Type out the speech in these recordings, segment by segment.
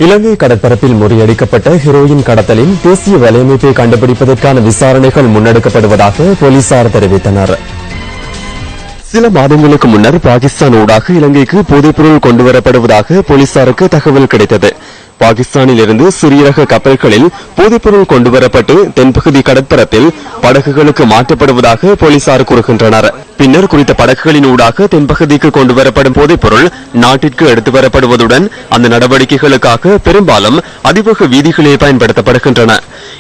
இலங்கை கடற்பரப்பில் முறியடிக்கப்பட்ட ஹெரோயின் கடத்தலின் தேசிய வலையமைப்பை கண்டுபிடிப்பதற்கான விசாரணைகள் முன்னெடுக்கப்படுவதாக போலீசார் தெரிவித்தனர். சில மாதங்களுக்கு முன்னர் பாகிஸ்தான் ஊடாக இலங்கைக்கு போதைப்பொருள் கொண்டுவரப்படுவதாக போலீசாருக்கு தகவல் கிடைத்தது. பாகிஸ்தானில் இருந்து சிறிய ரக கப்பல்களில் போதைப்பொருள் கொண்டுவரப்பட்டு தென்பகுதி கடற்பரப்பில் படகுகளுக்கு மாற்றப்படுவதாக போலீசார் கூறுகின்றனர். பின்னர் குறித்த படகுகளின் ஊடாக தென்பகுதிக்கு கொண்டுவரப்படும் போதைப்பொருள் நாட்டிற்கு எடுத்து வரப்படுவதுடன் அந்த நடவடிக்கைகளுக்காக பெரும்பாலும் அதிவேக வீதிகளே பயன்படுத்தப்படுகின்றன.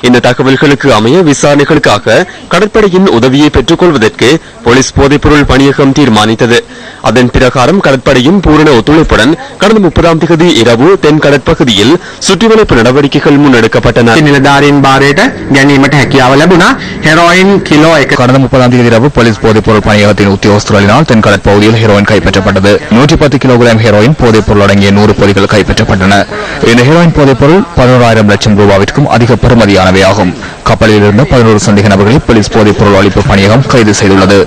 இந்த தகவல்களுக்கு அமைய விசாரணைகளுக்காக கடற்படையின் உதவியை பெற்றுக் கொள்வதற்கு போலீஸ் போதைப்பொருள் பணியகம் தீர்மானித்தது. அதன் பிரகாரம் கடற்படையின் பூரண ஒத்துழைப்புடன் கடந்த 30ஆம் தேதி இரவு தென் கடற்பகுதியில் சுற்றிவளைப்பு நடவடிக்கைகள் முன்னெடுக்கப்பட்டன. கடந்த 30ஆம் தேதி இரவு போலீஸ் போதைப்பொருள் பணியகத்தின் உத்தியோகஸ்தர்களினால் தென் கடற்பகுதியில் ஹெரோயின் கைப்பற்றப்பட்டது. 110 கிலோகிராம் ஹெரோயின் போதைப்பொருள் அடங்கிய 100 பொதிகள் கைப்பற்றப்பட்டன. இந்த ஹெரோயின் போதைப்பொருள் 11,000 லட்சம் ரூபாவிற்கும் அதிக பெறுமதியானவை ஆகும். கப்பலில் இருந்த 11 சந்தேக நபர்களை போலீஸ் போதைப்பொருள் ஒழிப்பு பணியகம் கைது செய்துள்ளது.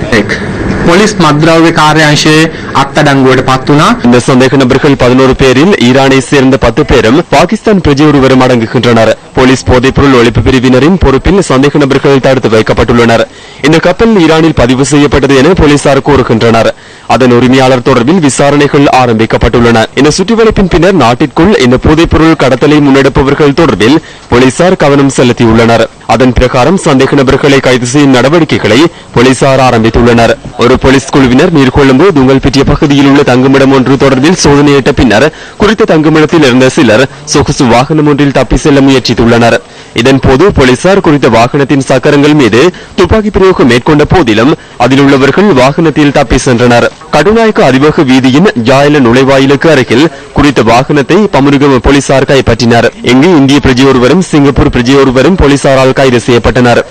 போலீஸ் மத்ரவ்ய காரியாංශයේ අත්අඩංගුවට පත් වුණා. இந்த சந்தேக நபர்கள் 11 பேரில் ஈரானை சேர்ந்த 10 பேரும் பாகிஸ்தான் பிரஜை ஒருவரும் அடங்குகின்றனர். போலீஸ் போதைப்பொருள் ஒழிப்பு பிரிவினரின் பொறுப்பில் சந்தேக நபர்கள் தடுத்து வைக்கப்பட்டுள்ளனர். இந்த கப்பல் ஈரானில் பதிவு செய்யப்பட்டது என போலீசார் கூறுகின்றனர். அதன் உரிமையாளர் தொடர்பில் விசாரணைகள் ஆரம்பிக்கப்பட்டுள்ளன. இந்த சுற்றிவளைப்பின் பின்னர் நாட்டிற்குள் இந்த போதைப்பொருள் கடத்தலை முன்னெடுப்பவர்கள் தொடர்பில் போலீசார் கவனம் செலுத்தியுள்ளனர். அதன் பிரகாரம் சந்தேக நபர்களை கைது செய்யும் நடவடிக்கைகளை போலீசார் ஆரம்பித்துள்ளனர். ஒரு போலீஸ் குழுவினர் நீர்கொழும்பு துங்கல்பிட்டிய பகுதியில் உள்ள தங்குமிடம் ஒன்று தொடர்பில் சோதனையிட்ட பின்னர் குறித்த தங்குமிடத்தில் இருந்த சிலர் சொகுசு வாகனம் ஒன்றில் தப்பி செல்ல முயற்சித்துள்ளனர். இதன்போது போலீசார் குறித்த வாகனத்தின் சக்கரங்கள் மீது துப்பாக்கி பிரயோகம் மேற்கொண்ட போதிலும் அதில் உள்ளவர்கள் வாகனத்தில் தப்பி சென்றனர். கடுநாயக்க அதிவேக வீதியின் ஜாயல நுழைவாயிலுக்கு அருகில் குறித்த வாகனத்தை பமுருகம போலீசார் கைப்பற்றினர். இங்கு இந்திய பிரஜை ஒருவரும் சிங்கப்பூர் பிரஜை ஒருவரும் போலீசாரால் கைது செய்யப்பட்டனர்.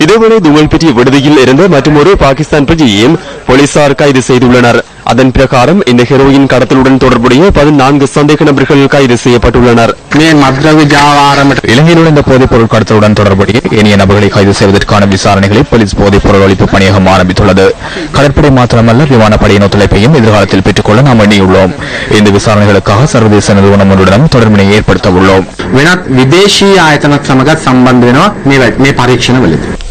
இதேவேளை துங்கல்பிட்டி விடுதியில் இருந்த மற்றொரு பாகிஸ்தான் பிரஜையையும் போலீசார் கைது செய்துள்ளனர். அதன் பிரகாரம் இந்த ஹெரோயின் கடத்தலுடன் தொடர்புடைய 14 சந்தேக நபர்கள் கைது செய்யப்பட்டுள்ளனர். இலங்கையில் இந்த போதைப் பொருள் கடத்தலுடன் தொடர்புடைய ஏனைய நபர்களை கைது செய்வதற்கான விசாரணைகளை போலீஸ் போதைப் பொருள் ஒழிப்பு பணியகம் ஆரம்பித்துள்ளது. கடற்படை மாத்திரமல்ல விமானப்படையின் ஒத்துழைப்பையும் எதிர்காலத்தில் பெற்றுக்கொள்ள நாம் எண்ணியுள்ளோம். இந்த விசாரணைகளுக்காக சர்வதேச நிறுவனம் ஒன்றுடன் தொடர்பினை ஏற்படுத்த உள்ளோம். වෙනත් විදේශීය ආයතනත් සමග සම්බන්ධ වෙනවා මේ පරීක්ෂණවලදී.